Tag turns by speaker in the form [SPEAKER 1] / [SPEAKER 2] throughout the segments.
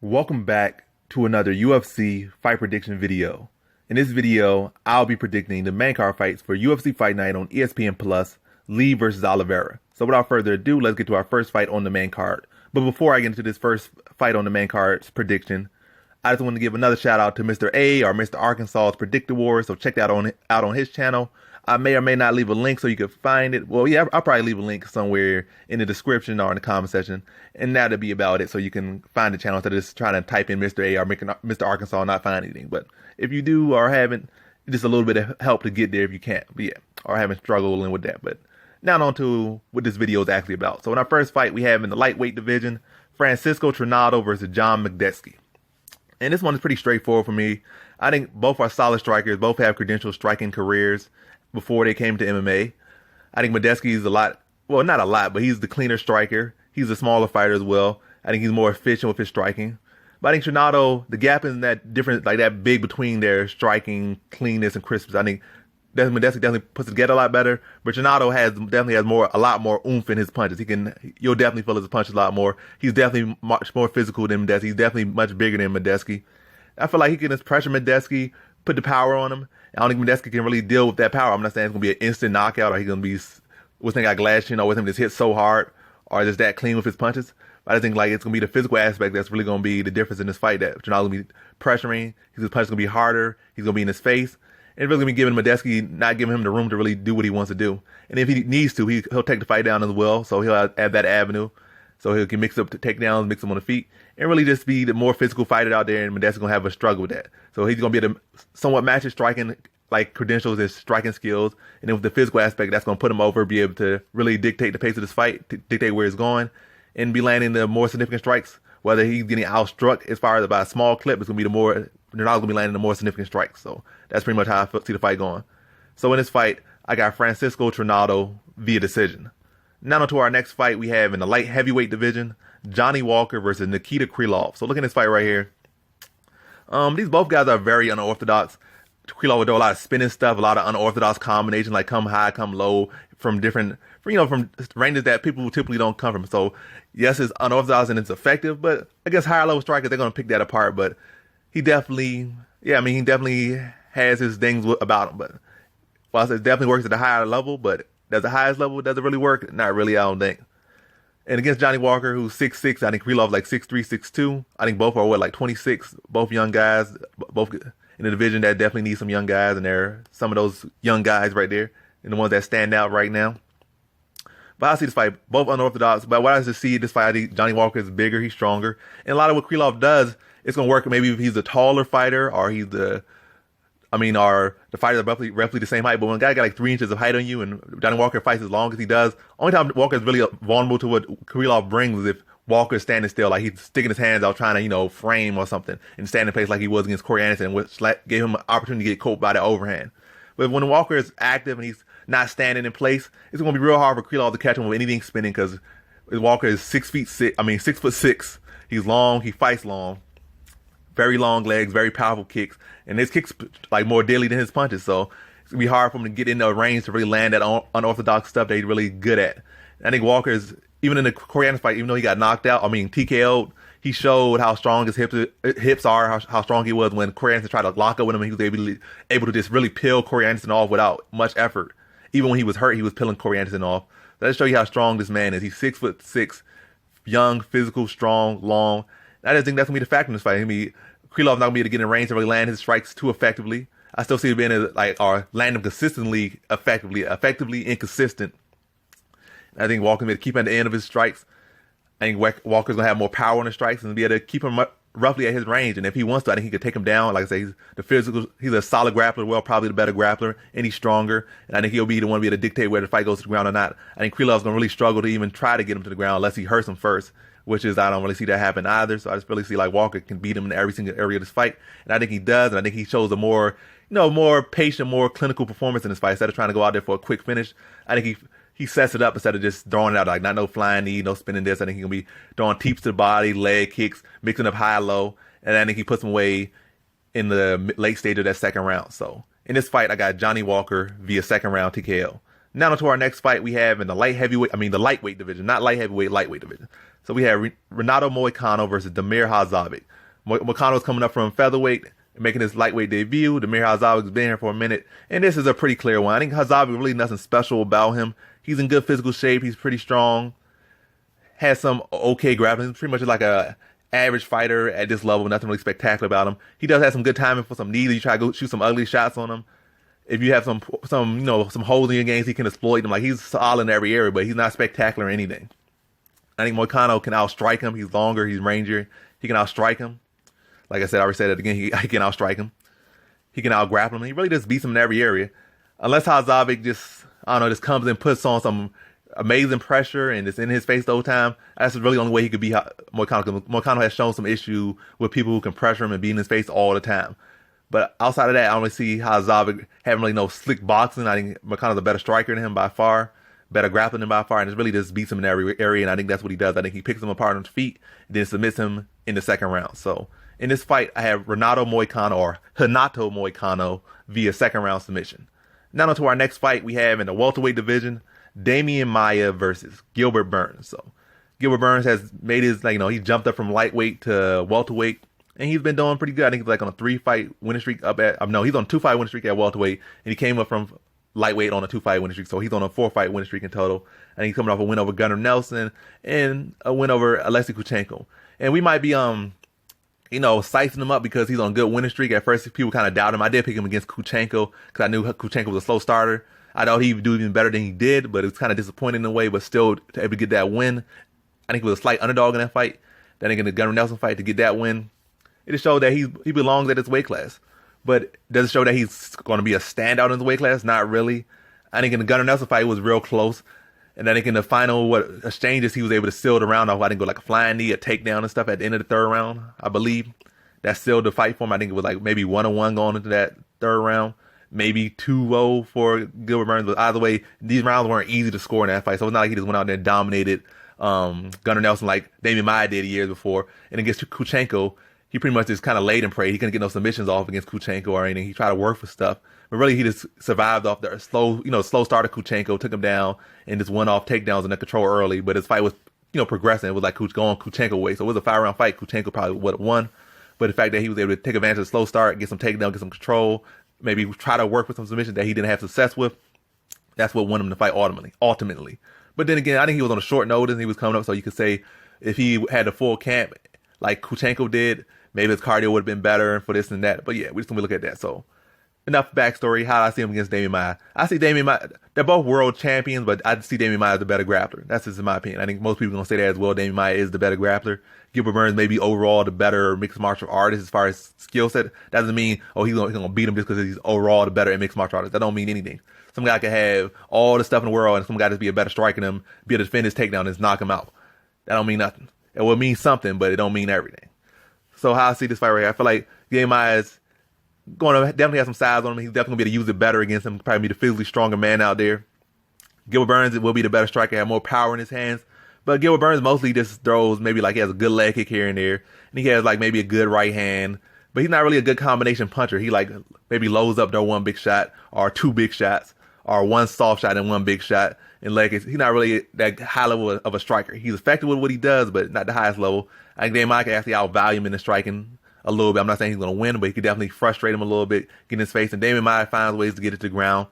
[SPEAKER 1] Welcome back to another UFC fight prediction video. In this video, I'll be predicting the main card fights for UFC Fight Night on ESPN Plus, Lee versus Oliveira. So without further ado, let's get to our first fight on the main card. But before I get into this first fight on the main card's prediction, I just want to give another shout out to Mr. A or Mr. Arkansas's Predictor Wars. So check that out on his channel. I may or may not leave a link so you can find it. Well, yeah, I'll probably leave a link somewhere in the description or in the comment section. And that'll be about it. So you can find the channel instead of just trying to type in Mr. A or Mr. Arkansas and not find anything. But if you do or haven't, just a little bit of help to get there if you can't. But yeah, or haven't struggling with that. But now on to what this video is actually about. So in our first fight, we have in the lightweight division, Francisco Trinaldo versus John Makdessi. And this one is pretty straightforward for me. I think both are solid strikers. Both have credentialed striking careers before they came to MMA. I think Makdessi is well, not a lot, but he's the cleaner striker. He's a smaller fighter as well. I think he's more efficient with his striking. But I think Trinaldo, the gap isn't that different, like that big between their striking, cleanness, and crispness. I think Makdessi definitely puts it together a lot better. But Trinaldo definitely has a lot more oomph in his punches. You'll definitely feel his punches a lot more. He's definitely much more physical than Makdessi. He's definitely much bigger than Makdessi. I feel like he can just pressure Makdessi, put the power on him. I don't think Makdessi can really deal with that power. I'm not saying it's going to be an instant knockout or he's going to be with him got glass chin or with him just hit so hard or just that clean with his punches. But I think like it's going to be the physical aspect that's really going to be the difference in this fight. That Trinaldo's going to be pressuring. His punch is going to be harder. He's going to be in his face. And really going to be giving Makdessi, not giving him the room to really do what he wants to do. And if he needs to, he'll take the fight down as well. So he'll have that avenue. So he can mix up the takedowns, mix them on the feet, and really just be the more physical fighter out there. And Makdessi's going to have a struggle with that. So he's going to be able to somewhat match his striking like credentials, his striking skills. And then with the physical aspect, that's going to put him over, be able to really dictate the pace of this fight, dictate where it's going, and be landing the more significant strikes. Whether he's getting outstruck as far as by a small clip, it's going to be Ronaldo's going to be landing the more significant strikes. So that's pretty much how I see the fight going. So in this fight, I got Francisco Trinaldo via decision. Now on to our next fight we have in the light heavyweight division, Johnny Walker versus Nikita Krylov. So look at this fight right here. These both guys are very unorthodox. Krylov will do a lot of spinning stuff, a lot of unorthodox combinations, like come high, come low, from ranges that people typically don't come from. So yes, it's unorthodox and it's effective, but I guess higher level strikers, they're going to pick that apart. But he definitely has his things about him. But while it definitely works at a higher level, but at the highest level, does it really work? Not really, I don't think. And against Johnny Walker, who's 6'6", I think Krylov like 6'3", 6'2". I think both are like 26, both young guys, both in the division that definitely needs some young guys, and they're some of those young guys right there, and the ones that stand out right now. But I see this fight, both unorthodox, but what I just see this fight, I think Johnny Walker is bigger, he's stronger. And a lot of what Krylov does, it's going to work maybe if he's a taller fighter, or he's the fighters are roughly the same height, but when a guy got like 3 inches of height on you and Johnny Walker fights as long as he does, only time Walker is really vulnerable to what Krylov brings is if Walker is standing still, like he's sticking his hands out trying to, frame or something and stand in place like he was against Corey Anderson, which gave him an opportunity to get caught by the overhand. But when Walker is active and he's not standing in place, it's going to be real hard for Krylov to catch him with anything spinning because Walker is 6'6". He's long, he fights long. Very long legs, very powerful kicks, and his kicks like more deadly than his punches. So it's gonna be hard for him to get in the range to really land that unorthodox stuff that he's really good at. And I think Walker is, even in the Korean fight, even though he got knocked out, TKO'd, he showed how strong his hips are, how strong he was when Corey Anderson tried to lock up with him. And he was able to just really peel Corey Anderson off without much effort. Even when he was hurt, he was peeling Corey Anderson off. So that show you how strong this man is. He's 6'6", young, physical, strong, long. I just think that's going to be the factor in this fight. Krylov's not going to be able to get in range to really land his strikes too effectively. I still see him being or land them consistently, effectively inconsistent. I think Walker's going to keep at the end of his strikes. I think Walker's going to have more power on the strikes and be able to keep him roughly at his range. And if he wants to, I think he could take him down. Like I say, he's a solid grappler, well, probably the better grappler, and he's stronger. And I think he'll be the one to be able to dictate where the fight goes to the ground or not. I think Krylov's going to really struggle to even try to get him to the ground unless he hurts him first, which is I don't really see that happen either. So I just really see like Walker can beat him in every single area of this fight. And I think he does. And I think he shows a more patient, more clinical performance in this fight. Instead of trying to go out there for a quick finish, I think he sets it up instead of just throwing it out, like not no flying knee, no spinning this. I think he's going to be throwing teeps to the body, leg kicks, mixing up high, low. And I think he puts him away in the late stage of that second round. So in this fight, I got Johnny Walker via second round TKO. Now to our next fight we have in the the lightweight division, not light heavyweight, lightweight division. So we have Renato Moicano versus Damir Hadzovic. Moicano's coming up from featherweight, making his lightweight debut. Damir Hadzovic's been here for a minute, and this is a pretty clear one. I think Hadzovic really nothing special about him. He's in good physical shape. He's pretty strong. Has some okay grappling. He's pretty much like a average fighter at this level. Nothing really spectacular about him. He does have some good timing for some knees. You try to go shoot some ugly shots on him. If you have some holes in your games, he can exploit them. Like, he's solid in every area, but he's not spectacular in anything. I think Moicano can outstrike him. He's longer. He's rangier. He can outstrike him. Like I said, I already said it again. He can outstrike him. He can outgrapple him. He really just beats him in every area. Unless Hadzovic just comes and puts on some amazing pressure and it's in his face the whole time. That's really the only way he could beat Moicano. Because Moicano has shown some issue with people who can pressure him and be in his face all the time. But outside of that, I don't really see Hadzovic having really no slick boxing. I think Moicano's a better striker than him by far, better grappling than by far, and it really just beats him in every area. And I think that's what he does. I think he picks him apart on his feet, and then submits him in the second round. So in this fight, I have Renato Moicano via second round submission. Now on to our next fight we have in the welterweight division, Damian Maia versus Gilbert Burns. So Gilbert Burns has made his, he jumped up from lightweight to welterweight, and he's been doing pretty good. I think he's like on a 3-fight winning streak he's on a 2-fight winning streak at welterweight, and he came up from lightweight on a 2-fight winning streak, so he's on a 4-fight winning streak in total. And he's coming off a win over Gunnar Nelson and a win over Alexei Kuchenko. And we might be sizing him up because he's on a good winning streak. At first, people kind of doubt him. I did pick him against Kuchenko because I knew Kuchenko was a slow starter. I thought he would do even better than he did, but it was kind of disappointing in a way, but still to able to get that win. I think he was a slight underdog in that fight. Then in the Gunnar Nelson fight to get that win, it just showed that he belongs at his weight class. But does it show that he's going to be a standout in his weight class? Not really. I think in the Gunnar Nelson fight, it was real close. And I think in the final exchanges, he was able to seal the round off. I think with like a flying knee, a takedown and stuff at the end of the third round, I believe. That sealed the fight for him. I think it was like maybe 1-1 going into that third round. Maybe 2-0 for Gilbert Burns. But either way, these rounds weren't easy to score in that fight. So it's not like he just went out there and dominated Gunnar Nelson like Damian Maia did years before. And against Kuchenko, he pretty much just kind of laid and prayed. He couldn't get no submissions off against Kuchenko or anything. He tried to work for stuff. But really, he just survived off the slow start of Kuchenko, took him down, and just went off takedowns and the control early. But his fight was, progressing. It was like going Kuchenko way. So it was a 5-round fight. Kuchenko probably would have won. But the fact that he was able to take advantage of the slow start, get some takedown, get some control, maybe try to work with some submissions that he didn't have success with, that's what won him the fight ultimately. But then again, I think he was on a short notice and he was coming up, so you could say if he had a full camp like Kuchenko did, maybe his cardio would have been better for this and that. But yeah, we just going to look at that. So enough backstory. How do I see him against Damian Maia? I see Damian Maia, they're both world champions, but I see Damian Maia as the better grappler. That's just in my opinion. I think most people are going to say that as well. Damian Maia is the better grappler. Gilbert Burns may be overall the better mixed martial artist as far as skill set. That doesn't mean, he's going to beat him just because he's overall the better mixed martial artist. That don't mean anything. Some guy can have all the stuff in the world and some guy just be a better striker than him, be able to defend his takedown and just knock him out. That don't mean nothing. It will mean something, but it don't mean everything. So how I see this fight right here, I feel like Damian Maia is going to definitely have some size on him. He's definitely going to be able to use it better against him, probably be the physically stronger man out there. Gilbert Burns will be the better striker, have more power in his hands. But Gilbert Burns mostly just throws, maybe like he has a good leg kick here and there. And he has like maybe a good right hand. But he's not really a good combination puncher. He like maybe loads up there one big shot or two big shots or one soft shot and one big shot. And like he's not really that high level of a striker. He's effective with what he does, but not the highest level. I think Damian Maia can actually outvalue him in the striking a little bit. I'm not saying he's going to win, but he could definitely frustrate him a little bit, get in his face. And Damian Maia finds ways to get it to the ground.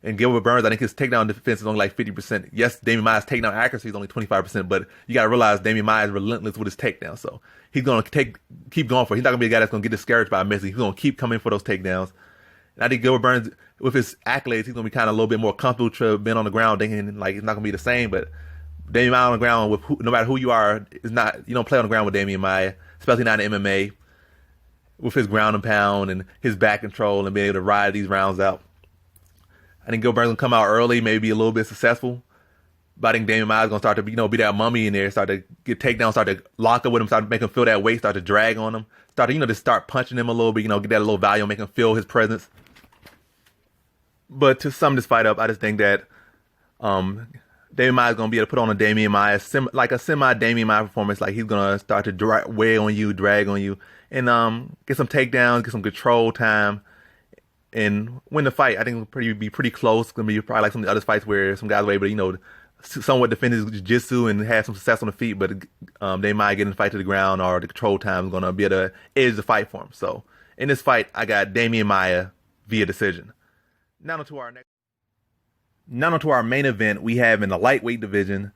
[SPEAKER 1] And Gilbert Burns, I think his takedown defense is only like 50%. Yes, Damian Maia's takedown accuracy is only 25%, but you got to realize Damian Maia is relentless with his takedown. So he's going to keep going for it. He's not going to be a guy that's going to get discouraged by missing. He's going to keep coming for those takedowns. And I think Gilbert Burns, with his accolades, he's going to be kind of a little bit more comfortable to being on the ground, thinking like it's not going to be the same. But Damian Maia on the ground, no matter who you are, you don't play on the ground with Damian Maia, especially not in MMA, with his ground and pound and his back control and being able to ride these rounds out. I think Gilbert Burns will come out early, maybe be a little bit successful. But I think Damian Maia is going to start to, be that mummy in there, start to get takedowns, start to lock up with him, start to make him feel that weight, start to drag on him, start to, just start punching him a little bit, get that little value, make him feel his presence. But to sum this fight up, I just think that Damian Maia is going to be able to put on a Damian Maia, like a semi-Damian Maia performance. Like he's going to start to weigh on you, drag on you, and get some takedowns, get some control time. and win the fight. I think it'll be pretty close. It's going to be probably like some of the other fights where some guys were able to, somewhat defend his jiu-jitsu and have some success on the feet, but they might get in the fight to the ground, or the control time is going to be able to edge the fight for him. So in this fight, I got Damian Maia via decision. Now on to our main event. We have in the lightweight division,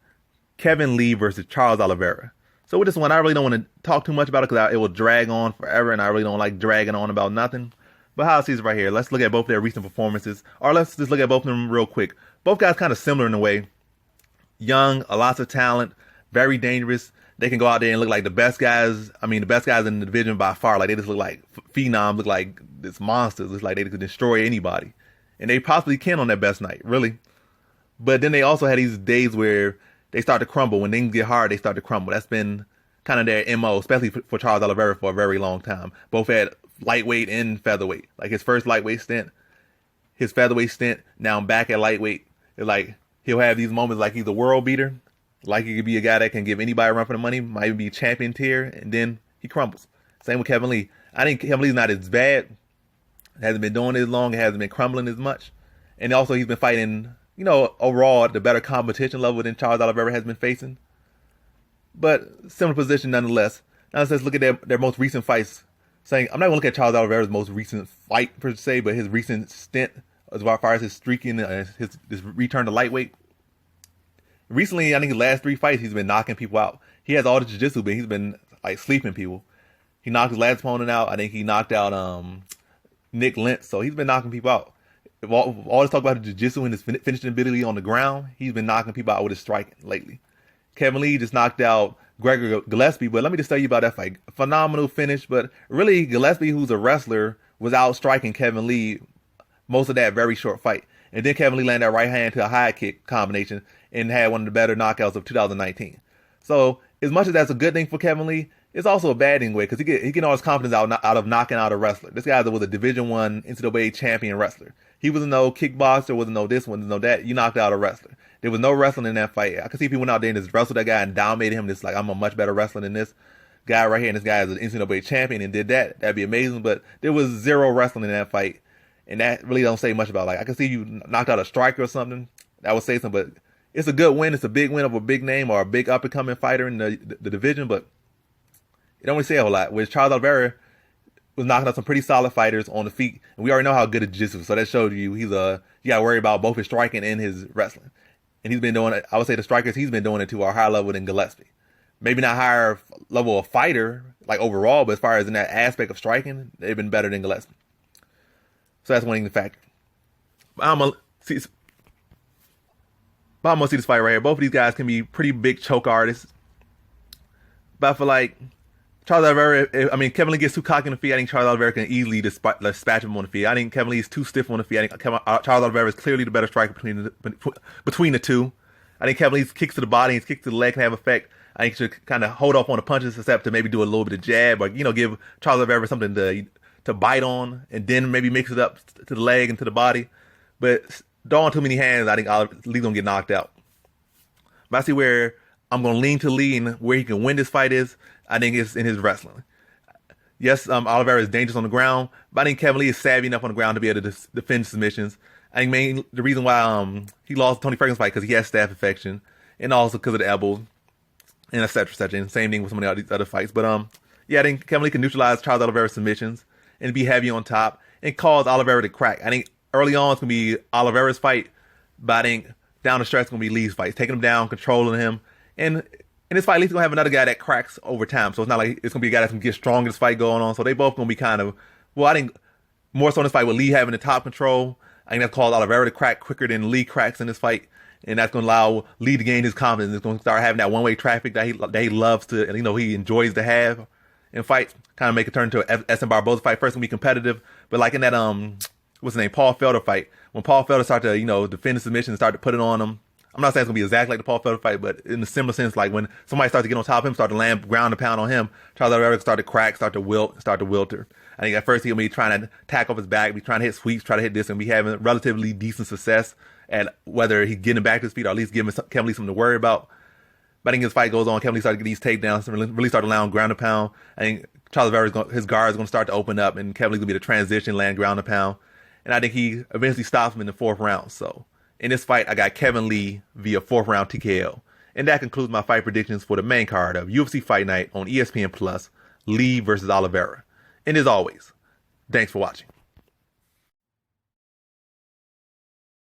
[SPEAKER 1] Kevin Lee versus Charles Oliveira. So with this one, I really don't want to talk too much about it because it will drag on forever, and I really don't like dragging on about nothing. But how I see this right here, let's look at both their recent performances, or let's just look at both of them real quick. Both guys kind of similar in a way. Young, a lot of talent, very dangerous. They can go out there and look like the best guys. I mean, the best guys in the division by far. Like, they just look like phenoms, look like this monsters. It's like they could destroy anybody. And they possibly can on their best night, really. But then they also had these days where they start to crumble. When things get hard, they start to crumble. That's been kind of their MO, especially for Charles Oliveira for a very long time. Both at lightweight and featherweight. Like his first lightweight stint, his featherweight stint, now back at lightweight. It's like he'll have these moments like he's a world beater. Like he could be a guy that can give anybody a run for the money, might be champion tier, and then he crumbles. Same with Kevin Lee. I think Kevin Lee's not as bad. Hasn't been doing it as long. Hasn't been crumbling as much. And also he's been fighting, overall at the better competition level than Charles Oliveira has been facing. But similar position nonetheless. Now let's look at their most recent fights. I'm not going to look at Charles Oliveira's most recent fight per se, but his recent stint as far as his streaking, his return to lightweight. Recently, I think his last 3 fights, he's been knocking people out. He has all the jiu-jitsu, but he's been like sleeping people. He knocked his last opponent out. I think he knocked out Nick Lentz, so he's been knocking people out. All this talk about his jiu-jitsu and his finishing ability on the ground, he's been knocking people out with his striking lately. Kevin Lee just knocked out Gregor Gillespie, but let me just tell you about that fight. Phenomenal finish, but really Gillespie, who's a wrestler, was out striking Kevin Lee most of that very short fight. And then Kevin Lee landed that right hand to a high kick combination and had one of the better knockouts of 2019. So as much as that's a good thing for Kevin Lee, it's also a bad thing because he get all his confidence out of knocking out a wrestler. This guy was a Division I NCAA champion wrestler. He was no kickboxer, wasn't no this, wasn't no that. You knocked out a wrestler. There was no wrestling in that fight. I could see if he went out there and just wrestled that guy and dominated him. Just like, I'm a much better wrestler than this guy right here, and this guy is an NCAA champion and did that. That'd be amazing. But there was zero wrestling in that fight, and that really don't say much about. Like, I could see you knocked out a striker or something. That would say something, but it's a good win. It's a big win of a big name or a big up and coming fighter in the division, but it don't really say a whole lot. Whereas Charles Oliveira was knocking out some pretty solid fighters on the feet, and we already know how good at jiu-jitsu. So that showed you you got to worry about both his striking and his wrestling. And he's been doing it. I would say the strikers he's been doing it to are higher level than Gillespie. Maybe not higher level of fighter like overall, but as far as in that aspect of striking, they've been better than Gillespie. So that's one factor. I'm gonna see this fight right here. Both of these guys can be pretty big choke artists. But I feel like Charles Oliveira, Kevin Lee gets too cocky on the feet. I think Charles Oliveira can easily dispatch him on the feet. I think Kevin Lee is too stiff on the feet. I think Charles Oliveira is clearly the better striker between the two. I think Kevin Lee's kicks to the body and his kicks to the leg can have effect. I think he should kind of hold off on the punches except to maybe do a little bit of jab or, give Charles Oliveira something to bite on and then maybe mix it up to the leg and to the body. But throwing too many hands, I think Lee's going to get knocked out. But I see where I'm going to lean to Lee and where he can win this fight is, I think it's in his wrestling. Yes, Oliveira is dangerous on the ground, but I think Kevin Lee is savvy enough on the ground to be able to defend submissions. I think the reason why he lost Tony Ferguson's fight because he has staph infection and also because of the elbows and et cetera, et cetera. And same thing with some of these other fights. But I think Kevin Lee can neutralize Charles Oliveira's submissions and be heavy on top and cause Oliveira to crack. I think early on it's going to be Oliveira's fight, but I think down the stretch it's going to be Lee's fight. Taking him down, controlling him. And in this fight, Lee's going to have another guy that cracks over time. So it's not like it's going to be a guy that's going to get strong in this fight going on. So they both going to be I think more so in this fight with Lee having the top control. I think that's called Oliveira to crack quicker than Lee cracks in this fight. And that's going to allow Lee to gain his confidence. It's going to start having that one-way traffic that he loves to, and he enjoys to have in fights. Kind of make it turn into an Essen Barboza fight. First, going to be competitive. But like in that, what's his name, Paul Felder fight. When Paul Felder started to, defend the submission and start to put it on him. I'm not saying it's going to be exactly like the Paul Felder fight, but in a similar sense, like when somebody starts to get on top of him, start to land ground and pound on him, Charles Oliveira start to crack, start to wilter. I think at first he'll be trying to tack off his back, be trying to hit sweeps, try to hit this, and be having relatively decent success at whether he's getting back to his feet or at least giving Kevin Lee something to worry about. But I think as the fight goes on, Kevin Lee started to get these takedowns and really start to land ground and pound. I think Charles Oliveira's his guard is going to start to open up, and Kevin Lee's going to be the transition, land ground and pound. and I think he eventually stops him in the 4th round. So in this fight, I got Kevin Lee via 4th round TKO. And that concludes my fight predictions for the main card of UFC Fight Night on ESPN Plus, Lee versus Oliveira. And as always, thanks for watching.